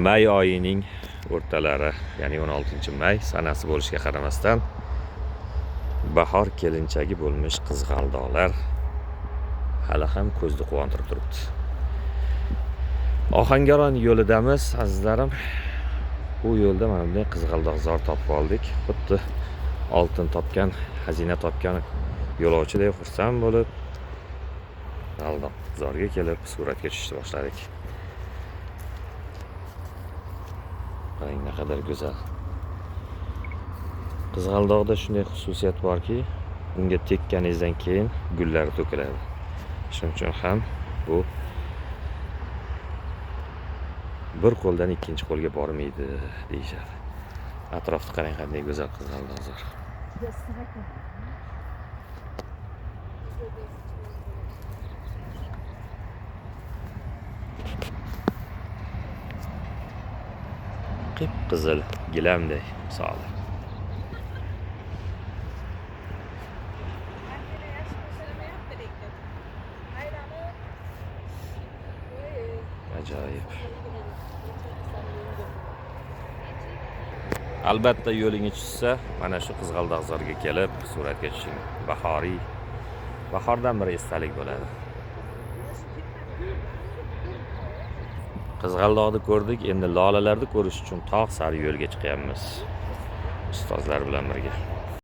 may oyining o'rtalari, ya'ni 16-may sanasi bo'lishiga qaramasdan bahor kelinchagi bo'lmish qizg'aldoqlar hali ham ko'zni quvontirib turibdi. Ohangaron yo'lidamiz, azizlarim. Bu yo'lda mana bunday qizg'aldoqzor topib oldik. Xuddi oltin topgan, xazina topgan yo'lovchiday xursand bo'lib, qizg'aldoqzorga kelib suratga tushishni boshladik. Qarang, naqadar go'zal. Qizg'aldoqda shunday xususiyat borki, unga tekkaningizdan keyin gullari to'kiladi. Shuning uchun ham bu bir qo'ldan ikkinchi qo'lga bormaydi deyishadi. Atrofni qarang, qanday go'zal qizg'aldoqzor. Qip-qizil gilamday misoli. Ajoyib. Albatta yo'lingiz tushsa, mana shu qizg'aldoqzorga kelib suratga tushing. Bahordan bir esdalik bo'ladi. Qizg'aldoqni ko'rdik, endi lolalarni ko'rish uchun tog' sari yo'lga chiqyapmiz. Ustozlar bilan birga.